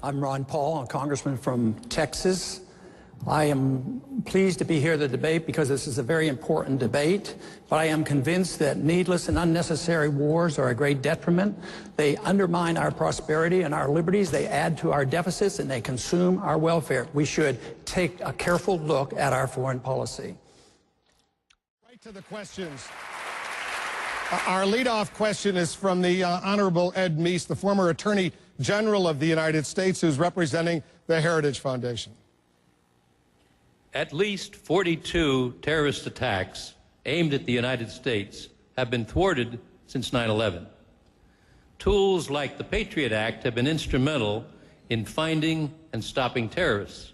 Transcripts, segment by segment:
I'm Ron Paul, a congressman from Texas. I am pleased to be here at the debate because this is a very important debate, but I am convinced that needless and unnecessary wars are a great detriment. They undermine our prosperity and our liberties, they add to our deficits, and they consume our welfare. We should take a careful look at our foreign policy. Right to the questions. Our leadoff question is from the Honorable Ed Meese, the former Attorney General of the United States, who's representing the Heritage Foundation. At least 42 terrorist attacks aimed at the United States have been thwarted since 9/11. Tools like the Patriot Act have been instrumental in finding and stopping terrorists.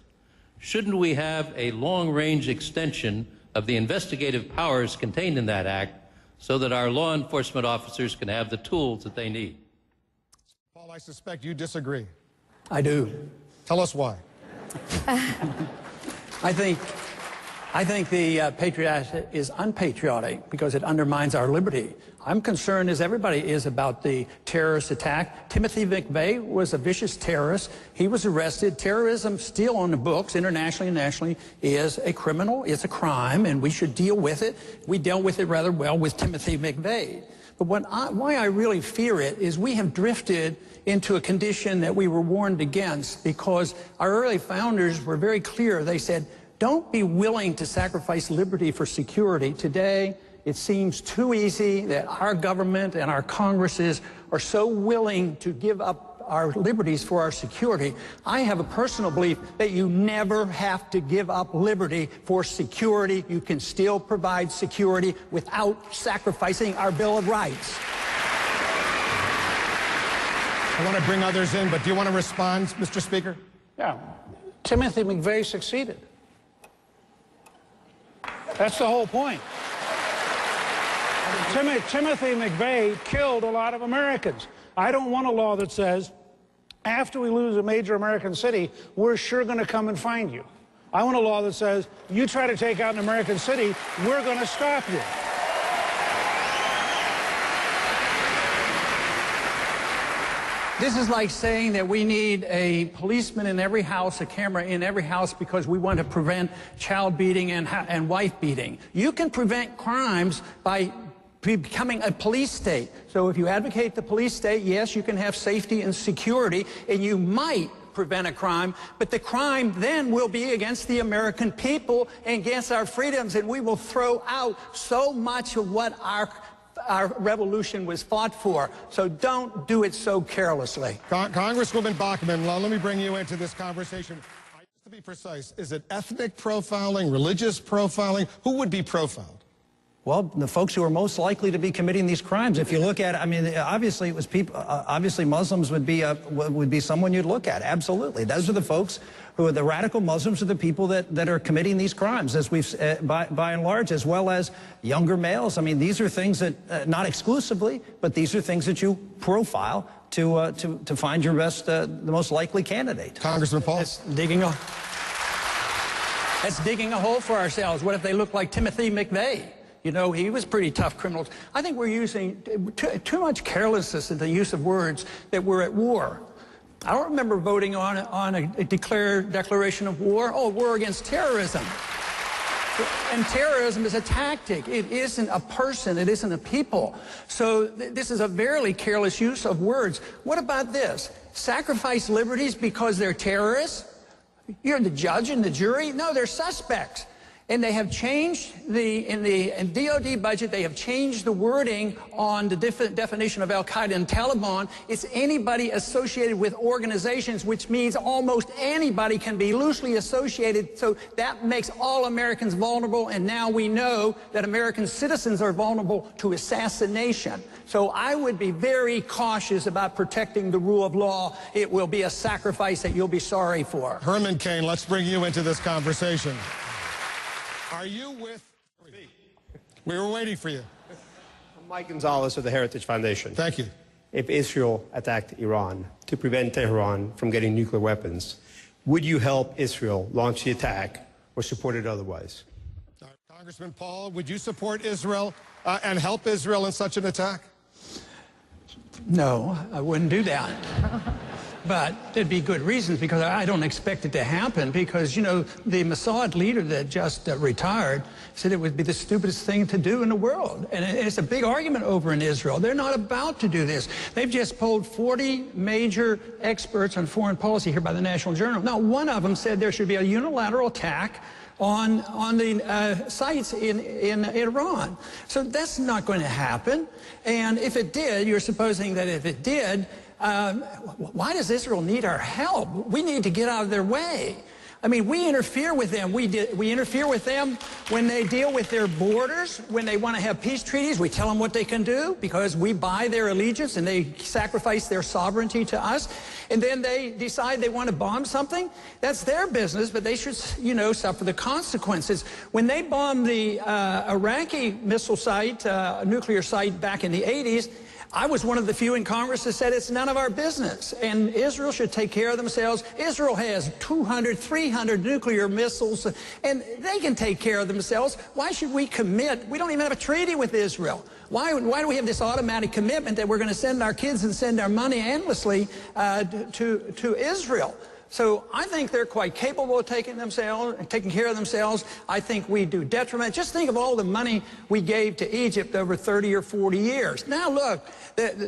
Shouldn't we have a long-range extension of the investigative powers contained in that act so that our law enforcement officers can have the tools that they need? Paul, I suspect you disagree. I do. Tell us why. I think the Patriot Act is unpatriotic because it undermines our liberty. I'm concerned, as everybody is, about the terrorist attack. Timothy McVeigh was a vicious terrorist. He was arrested. Terrorism, still on the books, internationally and nationally, is a criminal. It's a crime, and we should deal with it. We dealt with it rather well with Timothy McVeigh. But why I really fear it is we have drifted into a condition that we were warned against, because our early founders were very clear. They said, don't be willing to sacrifice liberty for security. Today, it seems too easy that our government and our Congresses are so willing to give up our liberties for our security. I have a personal belief that you never have to give up liberty for security. You can still provide security without sacrificing our Bill of Rights. I want to bring others in, but do you want to respond, Mr. Speaker? Yeah. Timothy McVeigh succeeded. That's the whole point. Timothy McVeigh killed a lot of Americans. I don't want a law that says, after we lose a major American city, we're sure going to come and find you. I want a law that says, you try to take out an American city, we're going to stop you. This is like saying that we need a policeman in every house, a camera in every house, because we want to prevent child beating and wife beating. You can prevent crimes by becoming a police state. So if you advocate the police state, yes, you can have safety and security, and you might prevent a crime, but the crime then will be against the American people and against our freedoms, and we will throw out so much of what our revolution was fought for. So don't do it so carelessly. Congresswoman Bachmann, let me bring you into this conversation. Just to be precise, is it ethnic profiling, religious profiling? Who would be profiled? Well, the folks who are most likely to be committing these crimes. If you look at it, I mean, obviously it was people. Obviously, Muslims would be someone you'd look at. Absolutely, those are the folks who are the radical Muslims, are the people that are committing these crimes, as we've by and large, as well as younger males. I mean, these are things that not exclusively, but these are things that you profile to find your best, the most likely candidate. Congressman Paul, that's digging a hole for ourselves. What if they look like Timothy McVeigh? You know, he was pretty tough criminal. I think we're using too much carelessness in the use of words that we're at war. I don't remember voting on a declaration of war. Oh, war against terrorism. And terrorism is a tactic. It isn't a person. It isn't a people. So this is a very careless use of words. What about this? Sacrifice liberties because they're terrorists? You're the judge and the jury? No, they're suspects. And they have changed in the DOD budget, they have changed the wording on the definition of Al-Qaeda and Taliban. It's anybody associated with organizations, which means almost anybody can be loosely associated. So that makes all Americans vulnerable. And now we know that American citizens are vulnerable to assassination. So I would be very cautious about protecting the rule of law. It will be a sacrifice that you'll be sorry for. Herman Cain, let's bring you into this conversation. Are you with me? We were waiting for you. I'm Mike Gonzalez of the Heritage Foundation. Thank you. If Israel attacked Iran to prevent Tehran from getting nuclear weapons, would you help Israel launch the attack or support it otherwise? Congressman Paul, would you support Israel and help Israel in such an attack? No, I wouldn't do that. But there'd be good reasons, because I don't expect it to happen, because, you know, the Mossad leader that just retired said it would be the stupidest thing to do in the world. And it's a big argument over in Israel. They're not about to do this. They've just polled 40 major experts on foreign policy here by the National Journal. Not one of them said there should be a unilateral attack on the sites in Iran. So that's not going to happen. And if it did, you're supposing that if it did, why does Israel need our help? We need to get out of their way. I mean, we interfere with them. We interfere with them when they deal with their borders, when they want to have peace treaties. We tell them what they can do because we buy their allegiance and they sacrifice their sovereignty to us. And then they decide they want to bomb something. That's their business, but they should, you know, suffer the consequences. When they bombed the Iraqi missile site, nuclear site back in the 80s, I was one of the few in Congress that said it's none of our business, and Israel should take care of themselves. Israel has 200, 300 nuclear missiles, and they can take care of themselves. Why should we commit? We don't even have a treaty with Israel. Why do we have this automatic commitment that we're going to send our kids and send our money endlessly to Israel? So I think they're quite capable of taking care of themselves. I think we do detriment. Just think of all the money we gave to Egypt over 30 or 40 years. Now look,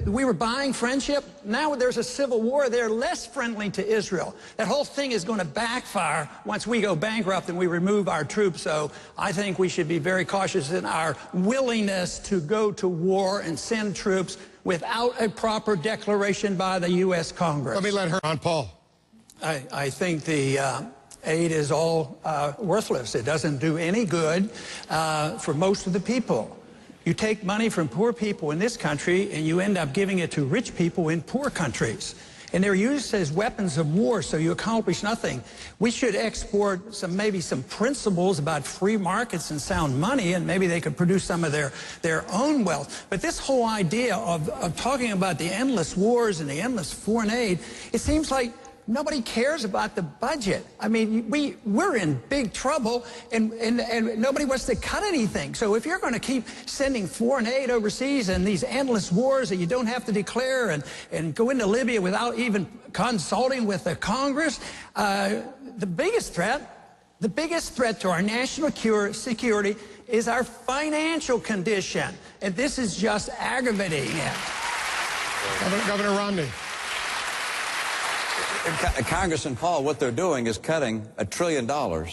we were buying friendship. Now there's a civil war. They're less friendly to Israel. That whole thing is going to backfire once we go bankrupt and we remove our troops. So I think we should be very cautious in our willingness to go to war and send troops without a proper declaration by the U.S. Congress. Let me let her on, Paul. I think the aid is all worthless. It doesn't do any good for most of the people. You take money from poor people in this country and you end up giving it to rich people in poor countries. And they're used as weapons of war, so you accomplish nothing. We should export maybe some principles about free markets and sound money, and maybe they could produce some of their own wealth. But this whole idea of talking about the endless wars and the endless foreign aid, it seems like nobody cares about the budget. I mean, we're in big trouble, and nobody wants to cut anything. So if you're going to keep sending foreign aid overseas and these endless wars that you don't have to declare and go into Libya without even consulting with the Congress, the biggest threat to our national security is our financial condition. And this is just aggravating it. Governor Romney. Congressman Paul, what they're doing is cutting $1 trillion out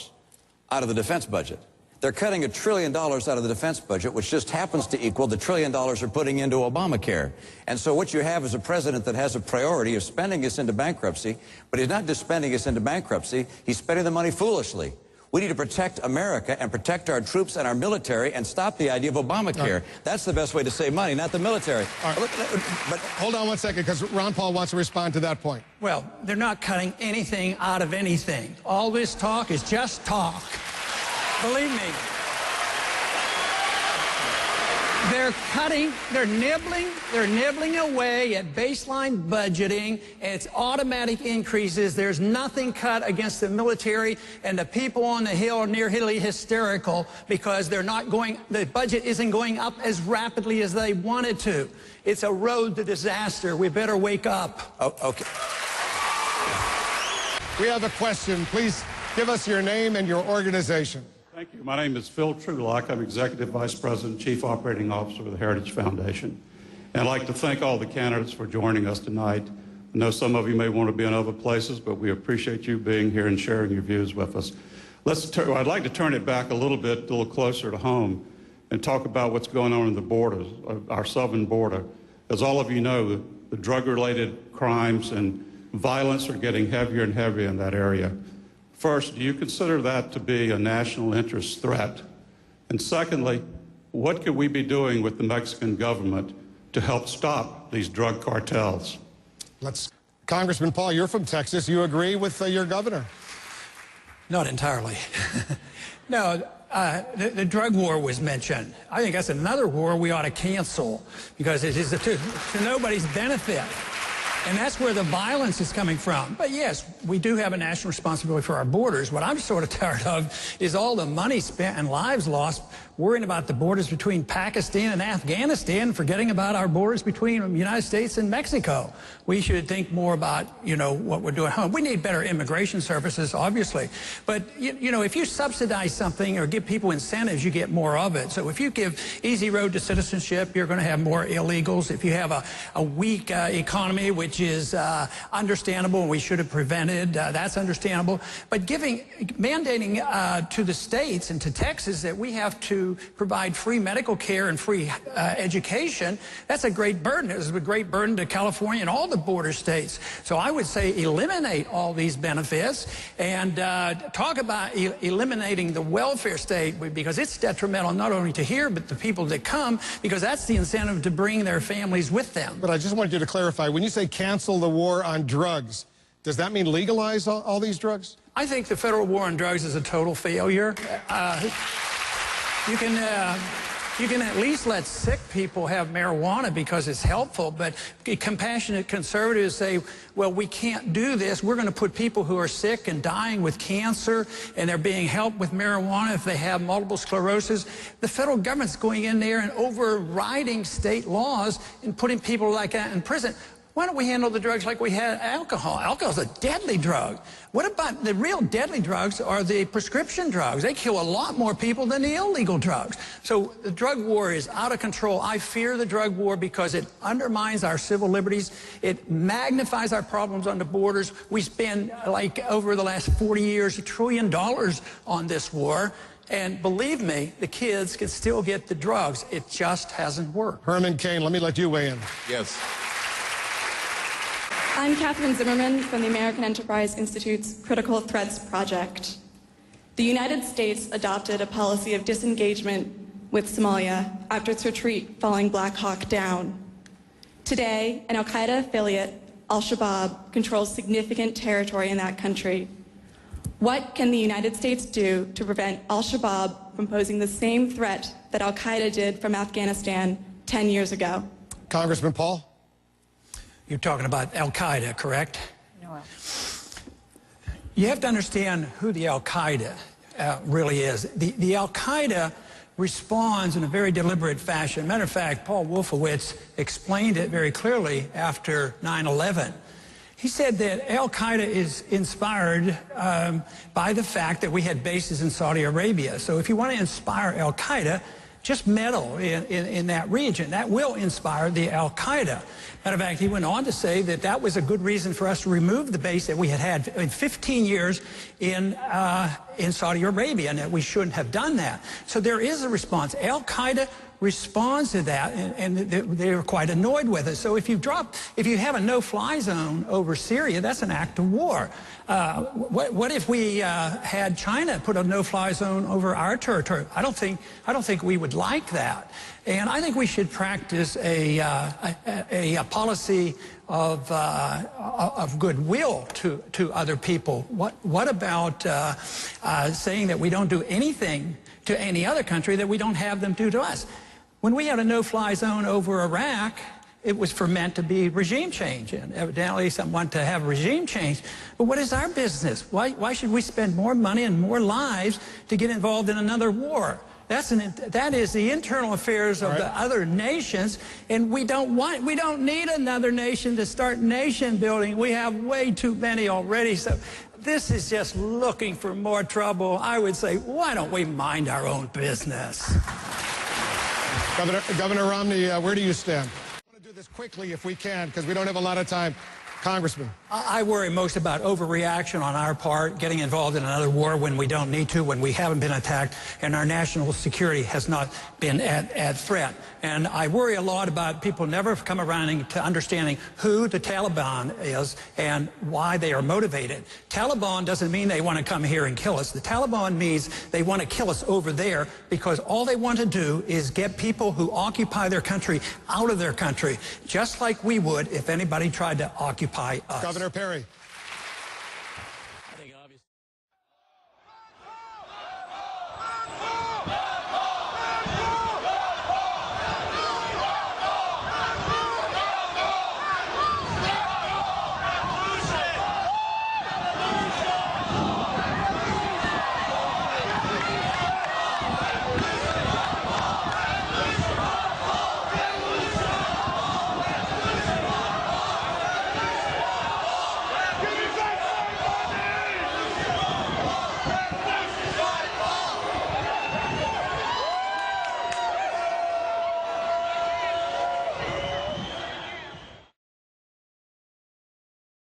of the defense budget. They're cutting $1 trillion out of the defense budget, which just happens to equal the $1 trillion they're putting into Obamacare. And so what you have is a president that has a priority of spending us into bankruptcy, but he's not just spending us into bankruptcy, he's spending the money foolishly. We need to protect America and protect our troops and our military and stop the idea of Obamacare. That's the best way to save money, not the military. But hold on one second, because Ron Paul wants to respond to that point. Well, they're not cutting anything out of anything. All this talk is just talk. Believe me. They're nibbling away at baseline budgeting. It's automatic increases. There's nothing cut against the military, and the people on the Hill are nearly hysterical because the budget isn't going up as rapidly as they wanted to. It's a road to disaster. We better wake up. Oh, okay. We have a question. Please give us your name and your organization. Thank you. My name is Phil Trulock. I'm Executive Vice President, Chief Operating Officer of the Heritage Foundation. And I'd like to thank all the candidates for joining us tonight. I know some of you may want to be in other places, but we appreciate you being here and sharing your views with us. I'd like to turn it back a little closer to home and talk about what's going on in the borders, our southern border. As all of you know, the drug-related crimes and violence are getting heavier and heavier in that area. First, do you consider that to be a national interest threat? And secondly, what could we be doing with the Mexican government to help stop these drug cartels? Congressman Paul, you're from Texas. You agree with your governor? Not entirely. No, the drug war was mentioned. I think that's another war we ought to cancel because it is to nobody's benefit. And that's where the violence is coming from. But yes, we do have a national responsibility for our borders. What I'm sort of tired of is all the money spent and lives lost worrying about the borders between Pakistan and Afghanistan, forgetting about our borders between the United States and Mexico. We should think more about, you know, what we're doing at home. We need better immigration services, obviously. But, you know, if you subsidize something or give people incentives, you get more of it. So if you give easy road to citizenship, you're going to have more illegals. If you have a weak economy, which is understandable and we should have prevented, that's understandable. But mandating to the states and to Texas that we have to provide free medical care and free education, that's a great burden. It was a great burden to California and all the border states. So I would say eliminate all these benefits and talk about eliminating the welfare state, because it's detrimental not only to here but the people that come, because that's the incentive to bring their families with them. But I just wanted you to clarify, when you say cancel the war on drugs, does that mean legalize all these drugs? I think the federal war on drugs is a total failure. You can at least let sick people have marijuana because it's helpful, but compassionate conservatives say, well, we can't do this. We're going to put people who are sick and dying with cancer, and they're being helped with marijuana if they have multiple sclerosis. The federal government's going in there and overriding state laws and putting people like that in prison. Why don't we handle the drugs like we had alcohol? Alcohol's a deadly drug. What about the real deadly drugs are the prescription drugs? They kill a lot more people than the illegal drugs. So the drug war is out of control. I fear the drug war because it undermines our civil liberties. It magnifies our problems on the borders. We spend, like, over the last 40 years, $1 trillion on this war. And believe me, the kids can still get the drugs. It just hasn't worked. Herman Cain, let me let you weigh in. Yes. I'm Catherine Zimmerman from the American Enterprise Institute's Critical Threats Project. The United States adopted a policy of disengagement with Somalia after its retreat following Black Hawk Down. Today, an al-Qaeda affiliate, al-Shabaab, controls significant territory in that country. What can the United States do to prevent al-Shabaab from posing the same threat that al-Qaeda did from Afghanistan 10 years ago? Congressman Paul? You're talking about al-Qaeda, correct? No. You have to understand who the al-Qaeda really is. The al-Qaeda responds in a very deliberate fashion. Matter of fact, Paul Wolfowitz explained it very clearly after 9/11. He said that al-Qaeda is inspired by the fact that we had bases in Saudi Arabia. So if you want to inspire al-Qaeda, just meddle in that region. That will inspire the al-Qaeda. Matter of fact, he went on to say that that was a good reason for us to remove the base that we had had in 15 years in Saudi Arabia, and that we shouldn't have done that. So there is a response. Al-Qaeda responds to that, and they're quite annoyed with it. So if you have a no-fly zone over Syria, that's an act of war. What if we had China put a no-fly zone over our territory? I don't think we would like that. And I think we should practice a policy of goodwill to other people. What about saying that we don't do anything to any other country that we don't have them do to us? When we had a no-fly zone over Iraq, it was meant to be regime change, and evidently someone to have regime change. But what is our business? Why should we spend more money and more lives to get involved in another war? That is the internal affairs of the other nations, and we don't need another nation to start nation building. We have way too many already. So this is just looking for more trouble. I would say, why don't we mind our own business? Governor Romney, where do you stand? I want to do this quickly if we can, because we don't have a lot of time. Congressman. I worry most about overreaction on our part, getting involved in another war when we don't need to, when we haven't been attacked, and our national security has not been at threat. And I worry a lot about people never come around to understanding who the Taliban is and why they are motivated. Taliban doesn't mean they want to come here and kill us. The Taliban means they want to kill us over there because all they want to do is get people who occupy their country out of their country, just like we would if anybody tried to occupy us. Governor Perry.